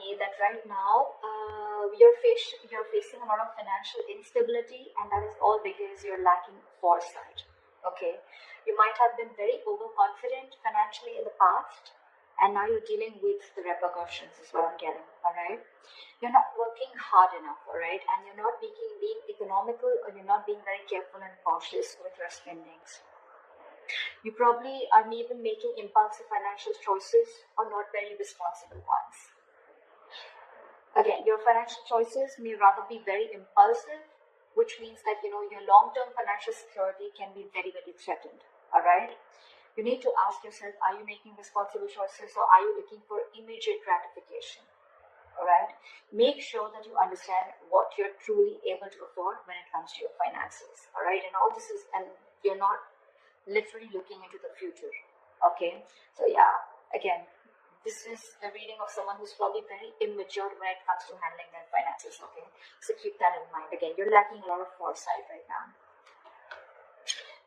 me that right now you're facing a lot of financial instability, and that is all because you're lacking foresight. Okay, you might have been very overconfident financially in the past, and now you're dealing with the repercussions. Is what I'm getting. All right, you're not working hard enough. All right, and you're not being economical, or you're not being very careful and cautious with your spendings. You probably are even making impulsive financial choices or not very responsible ones. Again, your financial choices may rather be very impulsive, which means that your long-term financial security can be very, very threatened. All right. You need to ask yourself, are you making responsible choices, or are you looking for immediate gratification? All right. Make sure that you understand what you're truly able to afford when it comes to your finances. All right. And all this is, and you're not literally looking into the future. Okay. So yeah, again, this is a reading of someone who's probably very immature when it comes to handling their finances. Okay. So keep that in mind. Again, you're lacking a lot of foresight right now.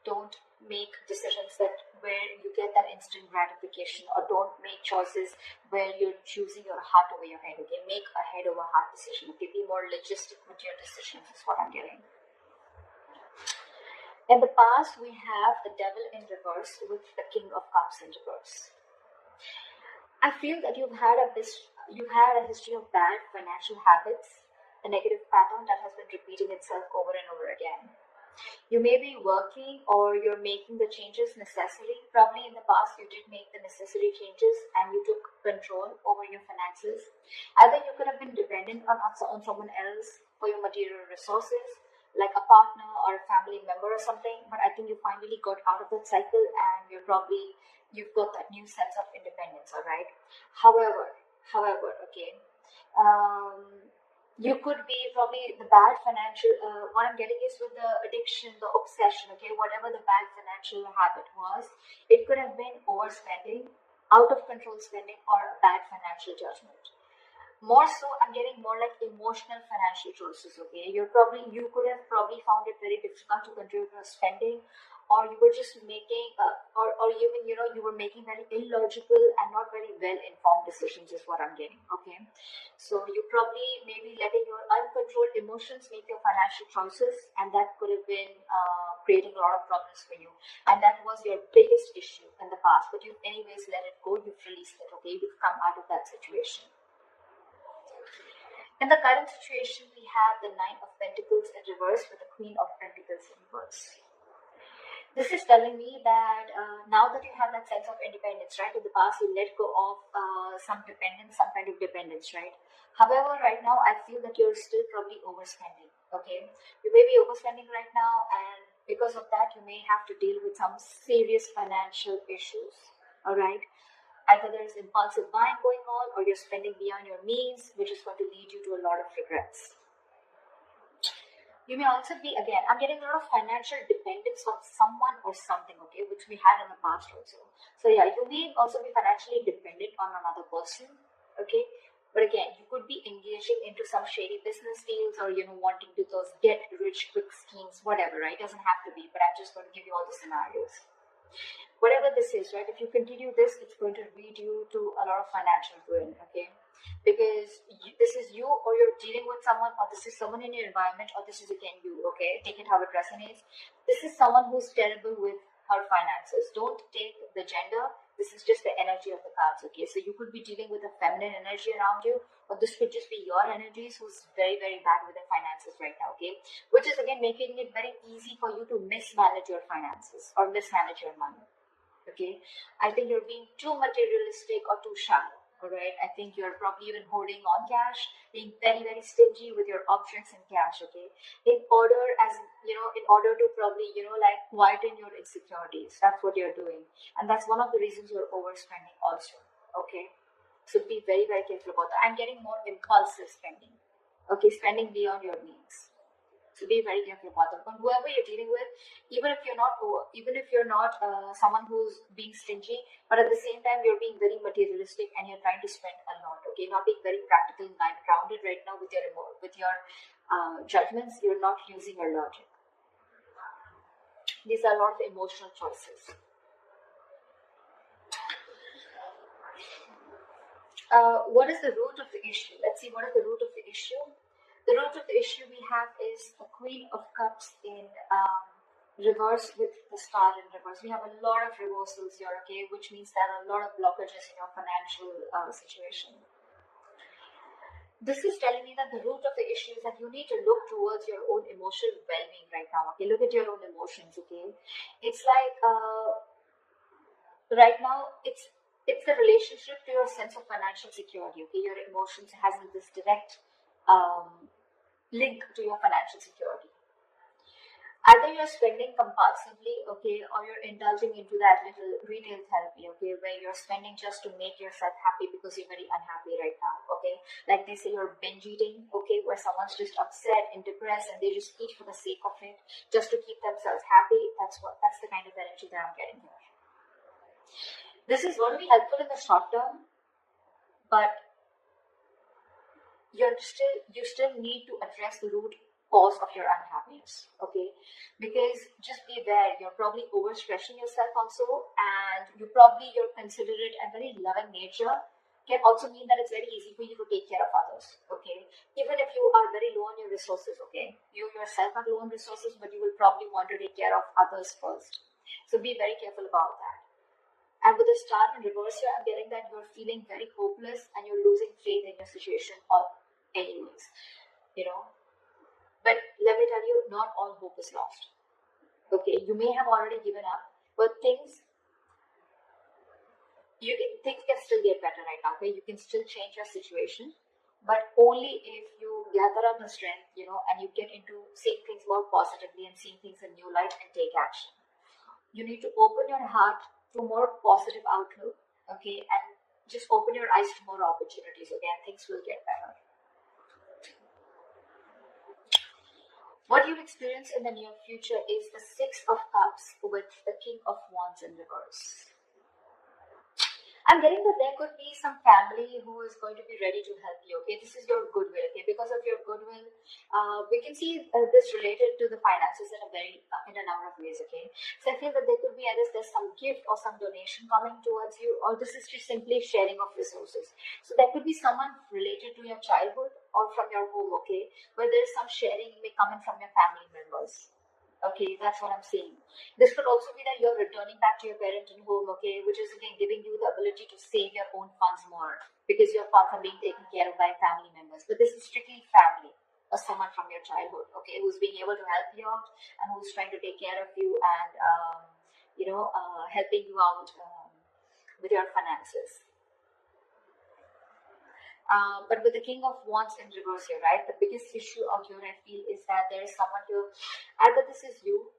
Don't make decisions where you get that instant gratification, or don't make choices where you're choosing your heart over your head. Okay, make a head over heart decision. Okay, be more logistic with your decisions is what I'm getting. In the past, we have the devil in reverse with the King of Cups in reverse. I feel that you've had a history of bad financial habits, a negative pattern that has been repeating itself over and over again. You may be working, or you're making the changes necessary. Probably in the past you did make the necessary changes and you took control over your finances. Either you could have been dependent on someone else for your material resources, like a partner or a family member or something, but I think you finally got out of that cycle, and you've got that new sense of independence. All right. However, okay, you could be probably the bad financial, what I'm getting is with the addiction, the obsession, okay, whatever the bad financial habit was, it could have been overspending, out of control spending, or a bad financial judgment. More so, I'm getting more like emotional financial choices, okay. You could have probably found it very difficult to control your spending, or you were just making, or even, you were making very illogical and not very well informed decisions is what I'm getting, okay. So you probably maybe letting your uncontrolled emotions make your financial choices, and that could have been creating a lot of problems for you. And that was your biggest issue in the past, but you've anyways let it go, you've released it, okay, you've come out of that situation. In the current situation, we have the Nine of Pentacles in reverse with the Queen of Pentacles in reverse. This is telling me that now that you have that sense of independence, right? In the past, you let go of some kind of dependence, right? However, right now, I feel that you're still probably overspending, okay? You may be overspending right now, and because of that, you may have to deal with some serious financial issues, all right? Either there's impulsive buying going on, or you're spending beyond your means, which is going to lead you to a lot of regrets. You may also be, again, I'm getting a lot of financial dependence on someone or something, okay, which we had in the past also. So yeah, you may also be financially dependent on another person, okay. But again, you could be engaging into some shady business deals, or wanting to those get rich quick schemes, whatever, right? It doesn't have to be, but I'm just going to give you all the scenarios. Whatever this is, right, if you continue this, it's going to lead you to a lot of financial ruin, okay? Because this is you, or you're dealing with someone, or this is someone in your environment, or this is again you, okay? Take it how it resonates. This is someone who's terrible with her finances. Don't take the gender. This is just the energy of the cards, okay? So you could be dealing with a feminine energy around you, or this could just be your energies who's very, very bad with their finances right now, okay? Which is again making it very easy for you to mismanage your finances or mismanage your money. Okay, I think you're being too materialistic or too shallow. All right, I think you're probably even holding on cash, being very, very stingy with your objects and cash. Okay, in order to probably like quieten your insecurities. That's what you're doing, and that's one of the reasons you're overspending also. Okay, so be very, very careful about that. I'm getting more impulsive spending. Okay, spending beyond your means. So be very careful about them. But whoever you're dealing with, even if you're not someone who's being stingy, but at the same time you're being very materialistic and you're trying to spend a lot. Okay, not being very practical and grounded right now with your judgments. You're not using your logic. These are a lot of emotional choices. What is the root of the issue? Let's see, what is the root of the issue? The root of the issue we have is the Queen of Cups in reverse with the Star in reverse. We have a lot of reversals here, okay, which means there are a lot of blockages in your financial situation. This is telling me that the root of the issue is that you need to look towards your own emotional well-being right now, okay? Look at your own emotions, okay? It's like right now it's the relationship to your sense of financial security, okay? Your emotions has this direct link to your financial security. Either you're spending compulsively, okay, or you're indulging into that little retail therapy, okay, where you're spending just to make yourself happy because you're very unhappy right now, okay? Like they say, you're binge eating, okay, where someone's just upset and depressed and they just eat for the sake of it, just to keep themselves happy. That's the kind of energy that I'm getting here. This is going to be helpful in the short term, but you still need to address the root cause of your unhappiness, okay? Because just be aware, you're probably overstressing yourself also, and your considerate and very loving nature can also mean that it's very easy for you to take care of others, okay? Even if you are very low on your resources, okay? You yourself are low on resources, but you will probably want to take care of others first. So be very careful about that. And with the Star in reverse here, I'm getting that you're feeling very hopeless and you're losing faith in your situation anyways, you know. But let me tell you, not all hope is lost. Okay, you may have already given up, but things can still get better right now. Okay, you can still change your situation, but only if you gather up the strength, and you get into seeing things more positively and seeing things in new light and take action. You need to open your heart to more positive outlook, okay, and just open your eyes to more opportunities, okay, and things will get better. What you'll experience in the near future is the Six of Cups with the King of Wands in reverse. I'm getting that there could be some family who is going to be ready to help you, okay? This is your goodwill, okay? Because of your goodwill, we can see this related to the finances in a number of ways, okay? So I feel that there could be either there's some gift or some donation coming towards you, or this is just simply sharing of resources. So there could be someone related to your childhood or from your home, okay? Where there's some sharing may come in from your family members. Okay, that's what I'm saying. This could also be that you're returning back to your parental home, okay, which is again giving you the ability to save your own funds more because your funds are being taken care of by family members. But this is strictly family or someone from your childhood, okay, who's being able to help you out and who's trying to take care of you and, helping you out with your finances. But with the King of Wands in reverse here, right, the biggest issue out here I feel is that there is someone here, either this is you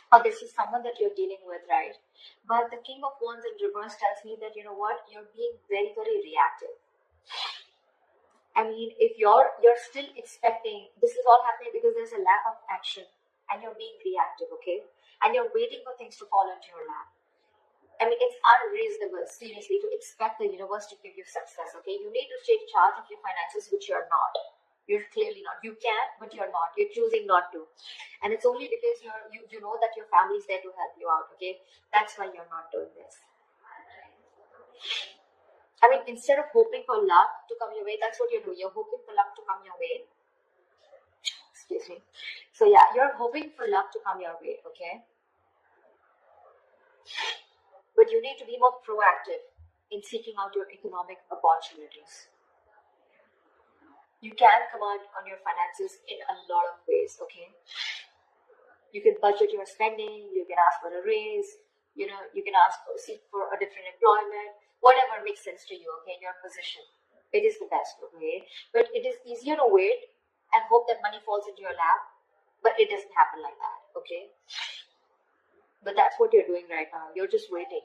or this is someone that you're dealing with, right? But the King of Wands in reverse tells me that, you know what, you're being very, very reactive. I mean, if you're still expecting, this is all happening because there's a lack of action and you're being reactive, okay? And you're waiting for things to fall into your lap. I mean, it's unreasonable, seriously, to expect the universe to give you success, okay? You need to take charge of your finances, which you're not. You're clearly not. You can, but you're not. You're choosing not to. And it's only because you know that your family is there to help you out, okay? That's why you're not doing this. I mean, instead of hoping for luck to come your way, that's what you're doing. You're hoping for luck to come your way. Excuse me. So yeah, you're hoping for luck to come your way, okay? But you need to be more proactive in seeking out your economic opportunities. You can command on your finances in a lot of ways, okay? You can budget your spending, you can ask for a raise, you can seek for a different employment, whatever makes sense to you, okay, in your position. It is the best, okay? But it is easier to wait and hope that money falls into your lap, but it doesn't happen like that, okay? But that's what you're doing right now. You're just waiting.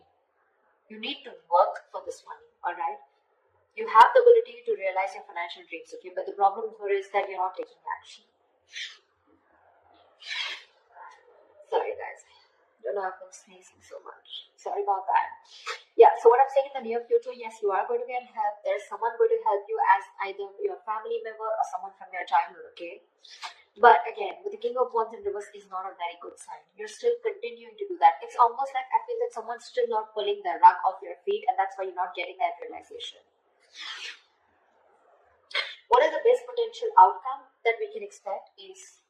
You need to work for this money, all right? You have the ability to realize your financial dreams, okay? But the problem here is that you're not taking action. Sorry, guys. I don't know, I've been sneezing so much. Sorry about that. Yeah, so what I'm saying in the near future, yes, you are going to get help. There's someone going to help you as either your family member or someone from your childhood, okay? But again, with the King of Wands in reverse is not a very good sign. You're still continuing to do that. It's almost like I feel that someone's still not pulling the rug off your feet, and that's why you're not getting that realization. What is the best potential outcome that we can expect is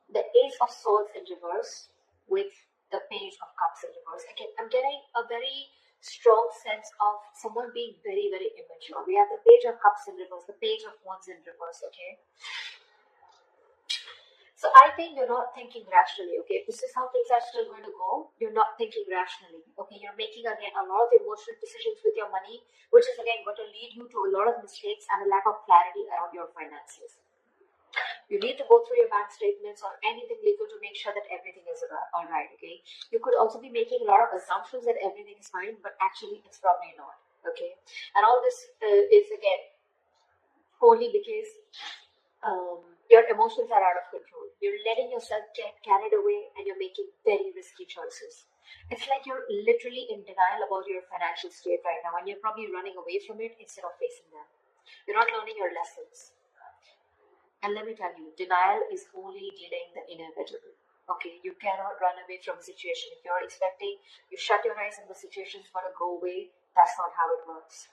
the Ace of Swords in reverse with the Page of Cups in reverse. Again, I'm getting a very strong sense of someone being very, very immature. We have the Page of Cups in reverse, the Page of Wands in reverse, okay? So I think you're not thinking rationally, okay? This is how things are still going to go. You're not thinking rationally, okay? You're making, again, a lot of emotional decisions with your money, which is, again, going to lead you to a lot of mistakes and a lack of clarity around your finances. You need to go through your bank statements or anything legal to make sure that everything is all right, okay? You could also be making a lot of assumptions that everything is fine, but actually it's probably not, okay? And all this is, again, only because your emotions are out of control. You're letting yourself get carried away and you're making very risky choices. It's like you're literally in denial about your financial state right now and you're probably running away from it instead of facing them. You're not learning your lessons. And let me tell you, denial is only delaying the inevitable. Okay, you cannot run away from a situation. If you're expecting, you shut your eyes and the situation's going to go away, that's not how it works.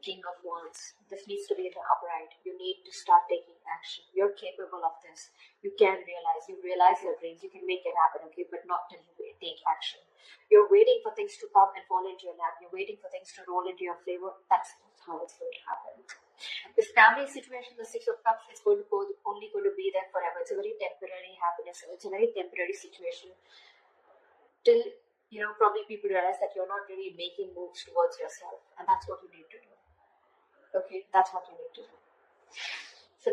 King of Wands. This needs to be in the upright. You need to start taking action. You're capable of this. You can realize. You realize your dreams. You can make it happen, okay? But not till you take action. You're waiting for things to come and fall into your lap. You're waiting for things to roll into your favor. That's not how it's going to happen. This family situation, the Six of Cups, is going to only going to be there forever. It's a very temporary happiness. It's a very temporary situation. Till probably people realize that you're not really making moves towards yourself, and that's what you need to do. Okay, that's what you need to do. So